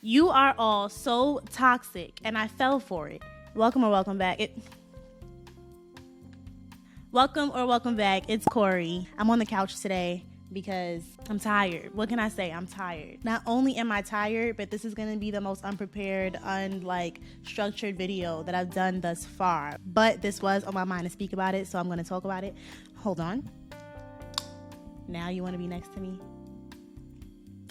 You are all so toxic, and I fell for it. Welcome or welcome back. Welcome back. It's Corey. I'm on the couch today because I'm tired. What can I say? I'm tired. Not only am I tired, but this is going to be the most unprepared, structured video that I've done thus far. But this was on my mind to speak about it, so I'm going to talk about it. Hold on. Now you want to be next to me?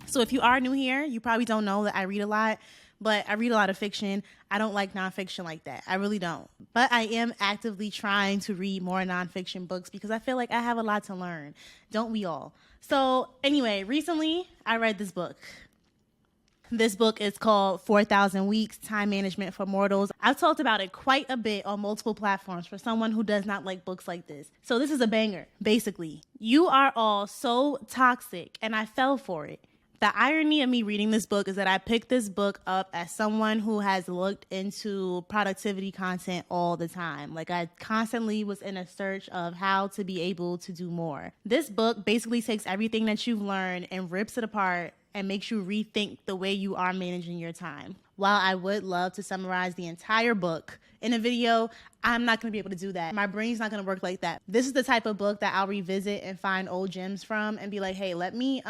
So if you are new here, you probably don't know that I read a lot, but I read a lot of fiction. I don't like nonfiction like that. I really don't. But I am actively trying to read more nonfiction books because I feel like I have a lot to learn. Don't we all? So anyway, recently I read this book. This book is called 4,000 Weeks, Time Management for Mortals. I've talked about it quite a bit on multiple platforms for someone who does not like books like this. So this is a banger, basically. You are all so toxic, and I fell for it. The irony of me reading this book is that I picked this book up as someone who has looked into productivity content all the time. Like, I constantly was in a search of how to be able to do more. This book basically takes everything that you've learned and rips it apart and makes you rethink the way you are managing your time. While I would love to summarize the entire book in a video, I'm not going to be able to do that. My brain's not going to work like that. This is the type of book that I'll revisit and find old gems from and be like, hey, let me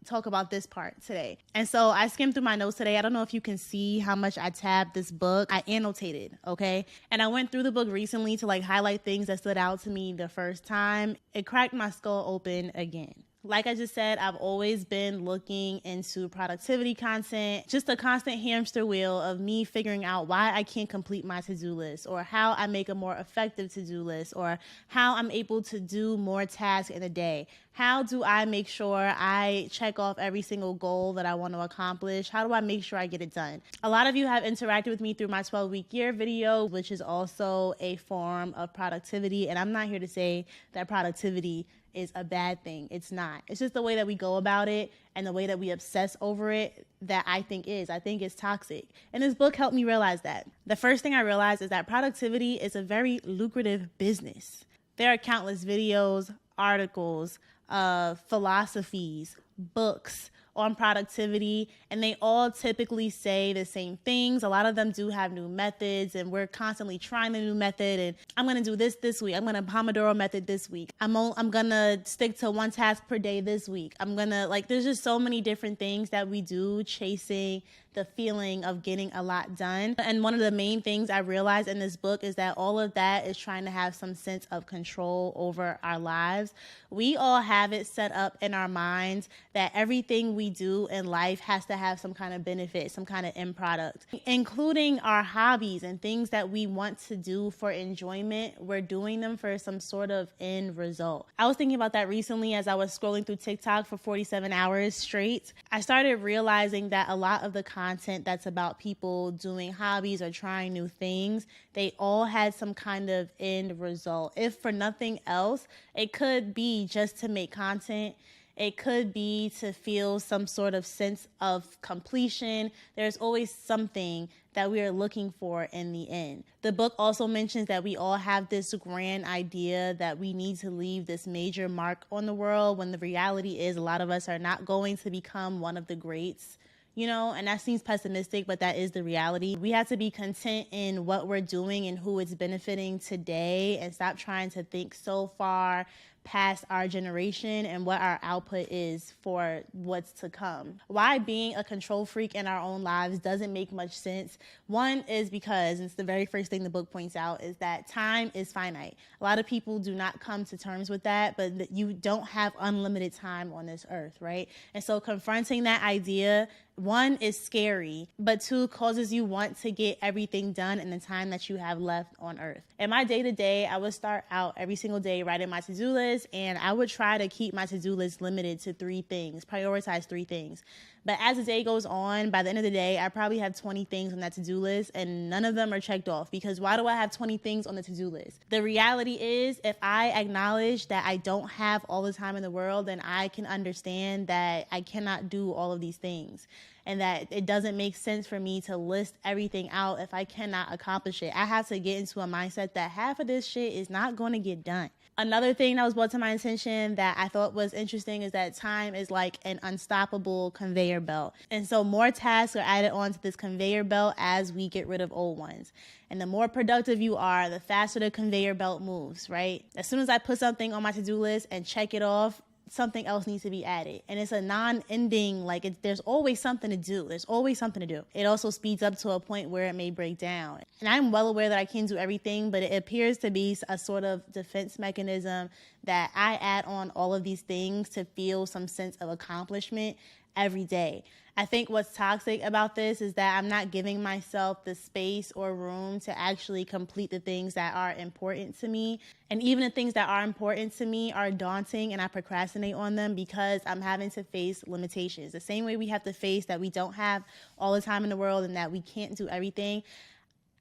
talk about this part today. And so I skimmed through my notes today. I don't know if you can see how much I tabbed this book. I annotated, okay? And I went through the book recently to highlight things that stood out to me the first time. It cracked my skull open again. Like I just said, I've always been looking into productivity content, just a constant hamster wheel of me figuring out why I can't complete my to-do list, or how I make a more effective to-do list, or how I'm able to do more tasks in a day. How do I make sure I check off every single goal that I want to accomplish? How do I make sure I get it done? A lot of you have interacted with me through my 12-week year video, which is also a form of productivity. And I'm not here to say that productivity is a bad thing. It's not. It's just the way that we go about it and the way that we obsess over it that I think it's toxic. And this book helped me realize that. The first thing I realized is that productivity is a very lucrative business. There are countless videos, articles, philosophies, books on productivity, and they all typically say the same things. A lot of them do have new methods, and we're constantly trying the new method, and I'm going to do this week. I'm going to Pomodoro method this week. I'm going to stick to one task per day this week. There's just so many different things that we do chasing the feeling of getting a lot done. And one of the main things I realized in this book is that all of that is trying to have some sense of control over our lives. We all have it set up in our minds that everything we do in life has to have some kind of benefit, some kind of end product, including our hobbies and things that we want to do for enjoyment. We're doing them for some sort of end result. I was thinking about that recently as I was scrolling through TikTok for 47 hours straight. I started realizing that a lot of the content that's about people doing hobbies or trying new things, they all had some kind of end result. If for nothing else, it could be just to make content. It could be to feel some sort of sense of completion. There's always something that we are looking for in the end. The book also mentions that we all have this grand idea that we need to leave this major mark on the world, when the reality is a lot of us are not going to become one of the greats. And that seems pessimistic, but that is the reality. We have to be content in what we're doing and who it's benefiting today, and stop trying to think so far past our generation and what our output is for what's to come. Why being a control freak in our own lives doesn't make much sense. One is because, and it's the very first thing the book points out, is that time is finite. A lot of people do not come to terms with that, but you don't have unlimited time on this earth, right? And so confronting that idea, one, is scary, but two, causes you want to get everything done in the time that you have left on earth. In my day-to-day, I would start out every single day writing my to-do list, and I would try to keep my to-do list limited to 3 things, prioritize 3 things. But as the day goes on, by the end of the day, I probably have 20 things on that to-do list, and none of them are checked off, because why do I have 20 things on the to-do list? The reality is, if I acknowledge that I don't have all the time in the world, then I can understand that I cannot do all of these things, and that it doesn't make sense for me to list everything out if I cannot accomplish it. I have to get into a mindset that half of this shit is not going to get done. Another thing that was brought to my attention that I thought was interesting is that time is like an unstoppable conveyor belt. And so more tasks are added onto this conveyor belt as we get rid of old ones. And the more productive you are, the faster the conveyor belt moves, right? As soon as I put something on my to-do list and check it off, something else needs to be added. And it's a non-ending, like there's always something to do. There's always something to do. It also speeds up to a point where it may break down. And I'm well aware that I can't do everything, but it appears to be a sort of defense mechanism that I add on all of these things to feel some sense of accomplishment every day. I think what's toxic about this is that I'm not giving myself the space or room to actually complete the things that are important to me. And even the things that are important to me are daunting, and I procrastinate on them because I'm having to face limitations. The same way we have to face that we don't have all the time in the world and that we can't do everything,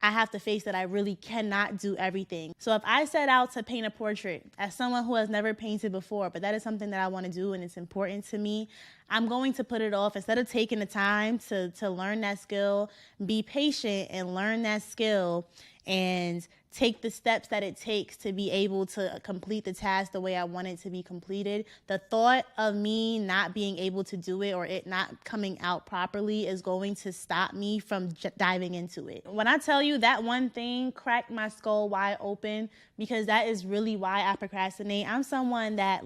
I have to face that I really cannot do everything. So if I set out to paint a portrait as someone who has never painted before, but that is something that I want to do and it's important to me, I'm going to put it off instead of taking the time to learn that skill, be patient and learn that skill and take the steps that it takes to be able to complete the task the way I want it to be completed. The thought of me not being able to do it or it not coming out properly is going to stop me from diving into it. When I tell you that one thing cracked my skull wide open, because that is really why I procrastinate. I'm someone that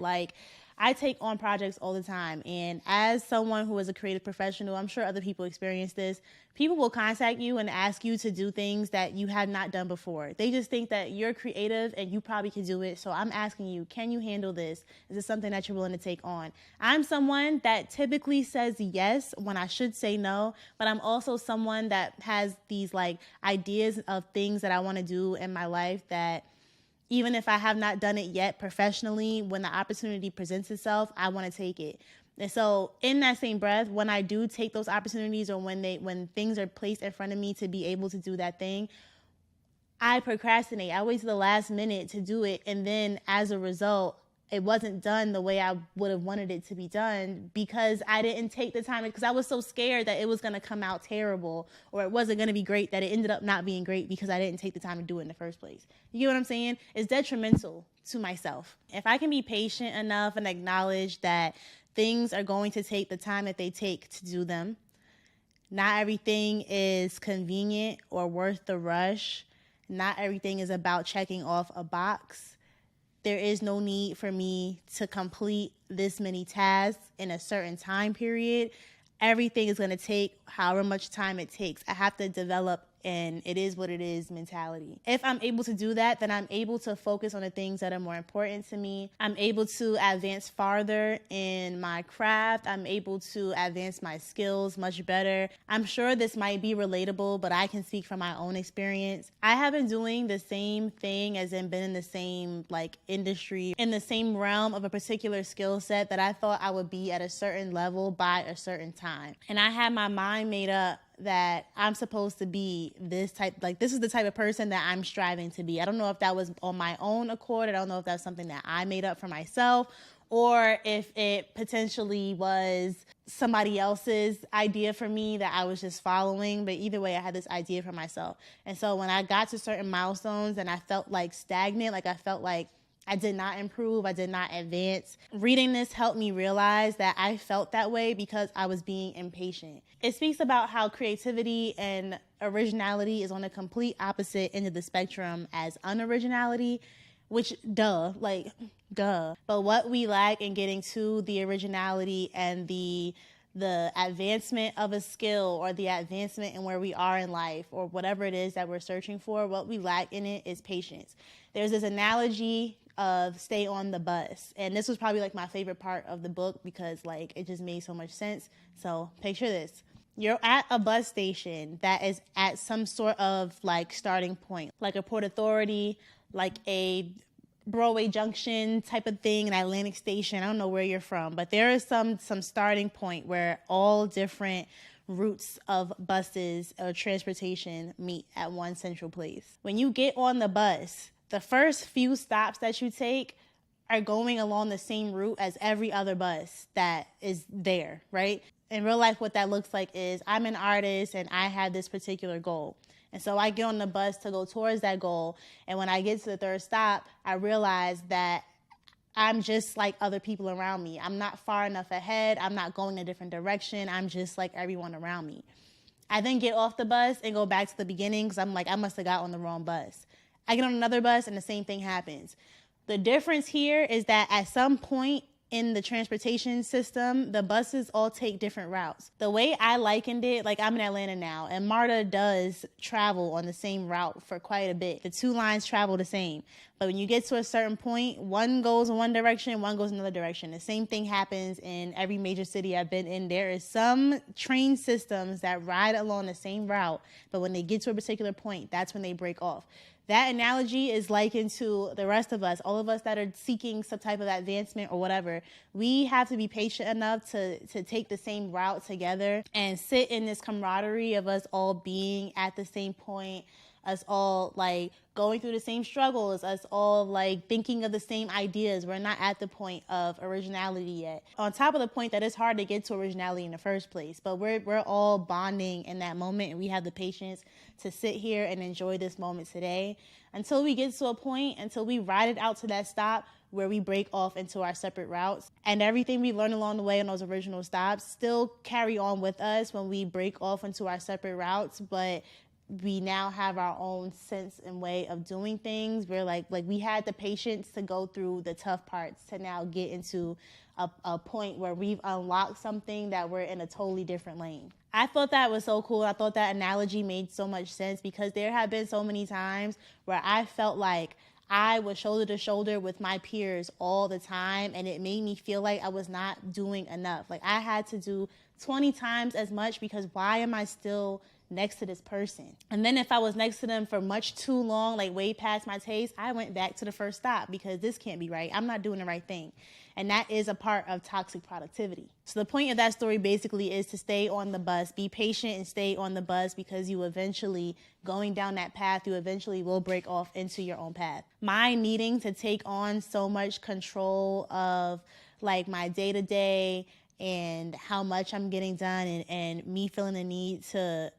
I take on projects all the time. And as someone who is a creative professional, I'm sure other people experience this. People will contact you and ask you to do things that you have not done before. They just think that you're creative and you probably can do it. So I'm asking you, can you handle this? Is this something that you're willing to take on? I'm someone that typically says yes when I should say no, but I'm also someone that has these ideas of things that I want to do in my life that even if I have not done it yet professionally, when the opportunity presents itself, I want to take it. And so in that same breath, when I do take those opportunities or when things are placed in front of me to be able to do that thing, I procrastinate. I wait to the last minute to do it. And then as a result, it wasn't done the way I would have wanted it to be done because I didn't take the time, because I was so scared that it was going to come out terrible or it wasn't going to be great that it ended up not being great because I didn't take the time to do it in the first place. You get what I'm saying? It's detrimental to myself. If I can be patient enough and acknowledge that things are going to take the time that they take to do them, not everything is convenient or worth the rush. Not everything is about checking off a box. There is no need for me to complete this many tasks in a certain time period. Everything is going to take however much time it takes. I have to develop an it is what it is mentality. If I'm able to do that, then I'm able to focus on the things that are more important to me. I'm able to advance farther in my craft. I'm able to advance my skills much better. I'm sure this might be relatable, but I can speak from my own experience. I have been doing the same thing, as in been in the same industry, in the same realm of a particular skill set that I thought I would be at a certain level by a certain time. And I had my mind made up that I'm supposed to be this type, this is the type of person that I'm striving to be. I don't know if that was on my own accord. I don't know if that's something that I made up for myself, or if it potentially was somebody else's idea for me that I was just following. But either way, I had this idea for myself. And so when I got to certain milestones and I felt stagnant, I felt I did not improve, I did not advance. Reading this helped me realize that I felt that way because I was being impatient. It speaks about how creativity and originality is on the complete opposite end of the spectrum as unoriginality, which duh. But what we lack in getting to the originality and the advancement of a skill or the advancement in where we are in life or whatever it is that we're searching for, what we lack in it is patience. There's this analogy of stay on the bus. And this was probably my favorite part of the book because it just made so much sense. So picture this. You're at a bus station that is at some sort of starting point, like a Port Authority, a Broadway Junction type of thing, an Atlantic Station. I don't know where you're from, but there is some starting point where all different routes of buses or transportation meet at one central place. When you get on the bus, the first few stops that you take are going along the same route as every other bus that is there, right? in real life, what that looks like is I'm an artist and I have this particular goal. And so I get on the bus to go towards that goal. And when I get to the third stop, I realize that I'm just like other people around me. I'm not far enough ahead. I'm not going a different direction. I'm just like everyone around me. I then get off the bus and go back to the beginning because I'm like, I must have got on the wrong bus. I get on another bus and the same thing happens. The difference here is that at some point in the transportation system, the buses all take different routes. The way I likened it, like I'm in Atlanta now, and MARTA does travel on the same route for quite a bit. The two lines travel the same. But when you get to a certain point, one goes in one direction, one goes in another direction. The same thing happens in every major city I've been in. There is some train systems that ride along the same route, but when they get to a particular point, that's when they break off. That analogy is likened to the rest of us, all of us that are seeking some type of advancement or whatever. We have to be patient enough to take the same route together and sit in this camaraderie of us all being at the same point, us all like going through the same struggles, us all like thinking of the same ideas. We're not at the point of originality yet. On top of the point that it's hard to get to originality in the first place, but we're all bonding in that moment, and we have the patience to sit here and enjoy this moment today until we get to a point, until we ride it out to that stop where we break off into our separate routes. And everything we learn along the way on those original stops still carry on with us when we break off into our separate routes, but we now have our own sense and way of doing things. We're like we had the patience to go through the tough parts to now get into a point where we've unlocked something that we're in a totally different lane. I thought that was so cool. I thought that analogy made so much sense because there have been so many times where I felt like I was shoulder to shoulder with my peers all the time, and it made me feel like I was not doing enough. Like I had to do 20 times as much because why am I still next to this person? And then if I was next to them for much too long, like way past my taste, I went back to the first stop because this can't be right. I'm not doing the right thing. And that is a part of toxic productivity. So the point of that story basically is to stay on the bus, be patient and stay on the bus because you eventually, going down that path, you eventually will break off into your own path. My needing to take on so much control of like my day-to-day and how much I'm getting done and me feeling the need to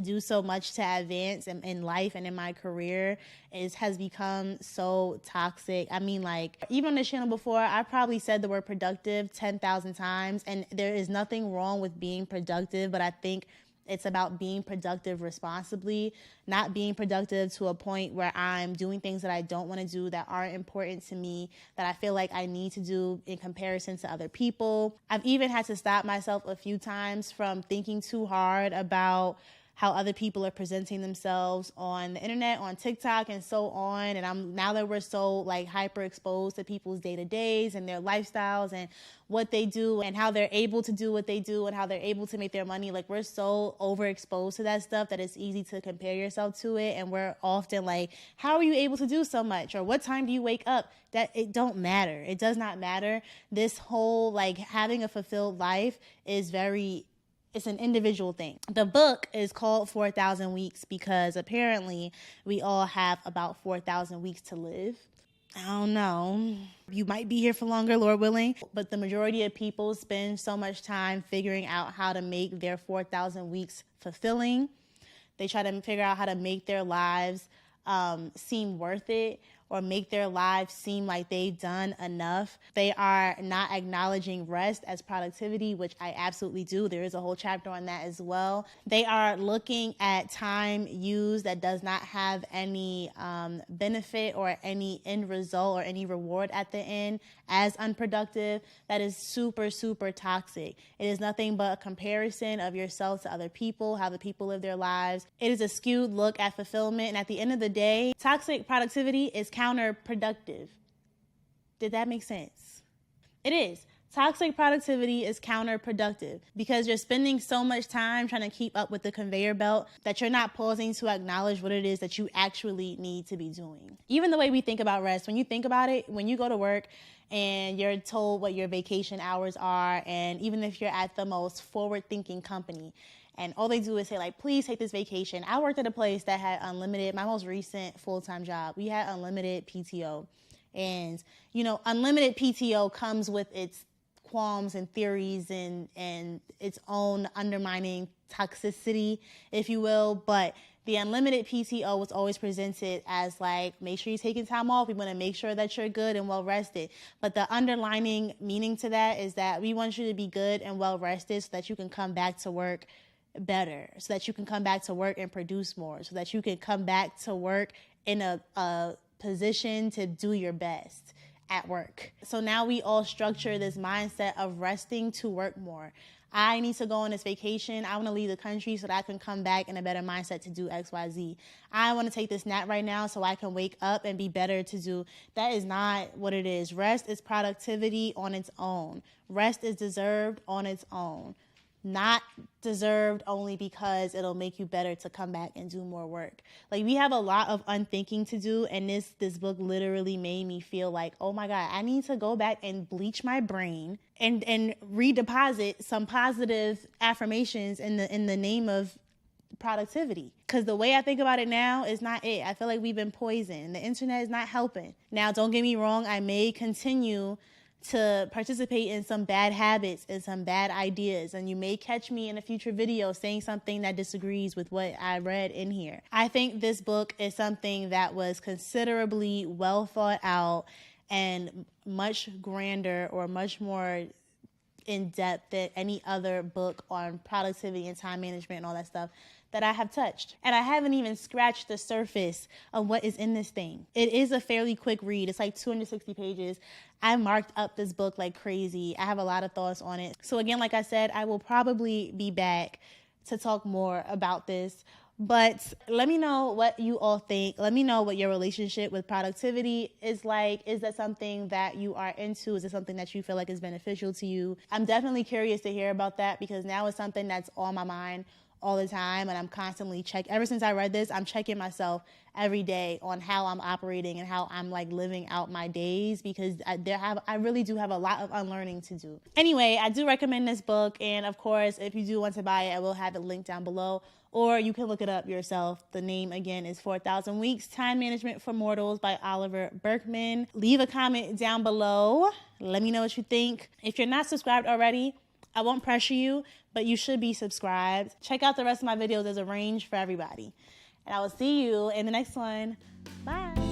do so much to advance in life and in my career has become so toxic. I mean, like, even on this channel before, I probably said the word productive 10,000 times, and there is nothing wrong with being productive, but I think it's about being productive responsibly, not being productive to a point where I'm doing things that I don't want to do, that aren't important to me, that I feel like I need to do in comparison to other people. I've even had to stop myself a few times from thinking too hard about how other people are presenting themselves on the internet, on TikTok, and so on. And now that we're so like hyper exposed to people's day-to-days and their lifestyles and what they do and how they're able to do what they do and how they're able to make their money, like we're so overexposed to that stuff that it's easy to compare yourself to it. And we're often like, how are you able to do so much? Or what time do you wake up? That it don't matter. It does not matter. This whole like having a fulfilled life is it's an individual thing. The book is called 4,000 Weeks because apparently we all have about 4,000 weeks to live. I don't know. You might be here for longer, Lord willing. But the majority of people spend so much time figuring out how to make their 4,000 weeks fulfilling. They try to figure out how to make their lives seem worth it, or make their lives seem like they've done enough. They are not acknowledging rest as productivity, which I absolutely do. There is a whole chapter on that as well. They are looking at time used that does not have any benefit or any end result or any reward at the end as unproductive. That is super, super toxic. It is nothing but a comparison of yourself to other people, how the people live their lives. It is a skewed look at fulfillment. And at the end of the day, toxic productivity is counterproductive. Did that make sense? It is. Toxic productivity is counterproductive because you're spending so much time trying to keep up with the conveyor belt that you're not pausing to acknowledge what it is that you actually need to be doing. Even the way we think about rest, when you think about it, when you go to work and you're told what your vacation hours are, and even if you're at the most forward-thinking company, and all they do is say, like, please take this vacation. I worked at a place that had unlimited, my most recent full-time job, we had unlimited PTO. And, you know, unlimited PTO comes with its qualms and theories and its own undermining toxicity, if you will. But the unlimited PTO was always presented as like, make sure you're taking time off. We want to make sure that you're good and well rested. But the underlining meaning to that is that we want you to be good and well rested so that you can come back to work better, so that you can come back to work and produce more, so that you can come back to work in a position to do your best at work. So now we all structure this mindset of resting to work more. I need to go on this vacation. I want to leave the country so that I can come back in a better mindset to do X, Y, Z. I want to take this nap right now so I can wake up and be better to do. That is not what it is. Rest is productivity on its own. Rest is deserved on its own. Not deserved only because it'll make you better to come back and do more work. Like, we have a lot of unthinking to do, and this book literally made me feel like, oh my God, I need to go back and bleach my brain and redeposit some positive affirmations in the name of productivity. Because the way I think about it now is not it. I feel like we've been poisoned. The internet is not helping. Now, don't get me wrong, I may continue to participate in some bad habits and some bad ideas, and you may catch me in a future video saying something that disagrees with what I read in here. I think this book is something that was considerably well thought out and much grander or much more in depth than any other book on productivity and time management and all that stuff that I have touched. And I haven't even scratched the surface of what is in this thing. It is a fairly quick read. It's like 260 pages. I marked up this book like crazy. I have a lot of thoughts on it. So again, like I said, I will probably be back to talk more about this. But let me know what you all think. Let me know what your relationship with productivity is like. Is that something that you are into? Is it something that you feel like is beneficial to you? I'm definitely curious to hear about that, because now it's something that's on my mind all the time, and I'm constantly ever since I read this, I'm checking myself every day on how I'm operating and how I'm like living out my days, because I really do have a lot of unlearning to do. Anyway, I do recommend this book, and of course, if you do want to buy it, I will have it linked down below, or you can look it up yourself. The name again is 4,000 Weeks, Time Management for Mortals by Oliver Burkeman. Leave a comment down below. Let me know what you think. If you're not subscribed already, I won't pressure you, but you should be subscribed. Check out the rest of my videos. There's a range for everybody. And I will see you in the next one. Bye.